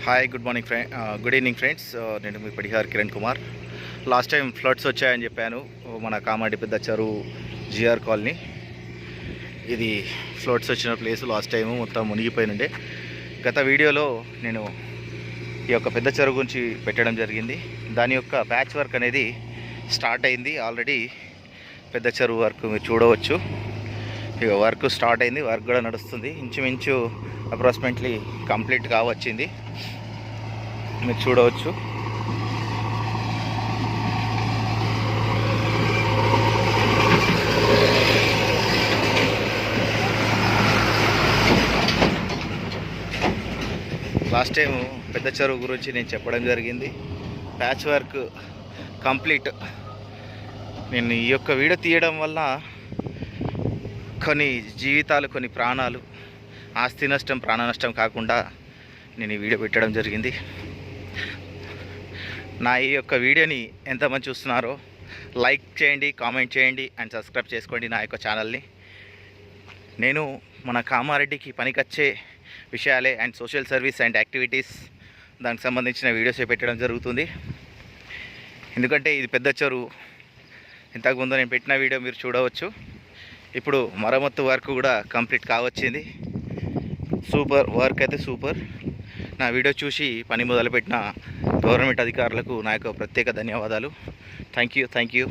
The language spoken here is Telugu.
Hi good morning good evening friends. నేను మీ Padihar Kiran Kumar. Last time floods వచ్చాయని చెప్పాను. మన కామారెడ్డి పెద్ద చెరువు జిఆర్ కాలనీ ఇది ఫ్లడ్స్ వచ్చిన ప్లేస్. లాస్ట్ టైము మొత్తం మునిగిపోయినుండే. గత వీడియోలో నేను ఈ యొక్క పెద్ద చెరువు గురించి పెట్టడం జరిగింది. దాని యొక్క ప్యాచ్ వర్క్ అనేది స్టార్ట్ అయింది ఆల్రెడీ. పెద్ద చెరువు వర్క్ మీరు చూడవచ్చు. ఇక వర్క్ స్టార్ట్ అయింది, వర్క్ కూడా నడుస్తుంది. ఇంచుమించు అప్రాక్సిమేట్లీ కంప్లీట్ కావచ్చింది, మీరు చూడవచ్చు. లాస్ట్ టైం పెద్ద చెరువు గురించి నేను చెప్పడం జరిగింది. Patch work complete. నేను ఈ యొక్క వీడియో తీయడం వల్ల కొన్ని జీవితాలు, కొన్ని ప్రాణాలు, ఆస్తి నష్టం, ప్రాణ నష్టం కాకుండా నేను ఈ వీడియో పెట్టడం జరిగింది. నా ఈ యొక్క వీడియోని ఎంతమంది చూస్తున్నారో లైక్ చేయండి, కామెంట్ చేయండి అండ్ సబ్స్క్రైబ్ చేసుకోండి నా యొక్క ఛానల్ని. నేను మన కామారెడ్డికి పనికొచ్చే విషయాలే and social service and activities దానికి సంబంధించిన వీడియోసే పెట్టడం జరుగుతుంది. ఎందుకంటే ఇది పెద్ద చెరువు. ఇంతకుముందు నేను పెట్టిన వీడియో మీరు చూడవచ్చు. ఇప్పుడు మరమ్మత్తు వర్క్ కూడా కంప్లీట్ కావచ్చింది. సూపర్ వర్క్ అయితే సూపర్. నా వీడియో చూసి పని మొదలుపెట్టిన గవర్నమెంట్ అధికారులకు నా యొక్క ప్రత్యేక ధన్యవాదాలు. Thank you.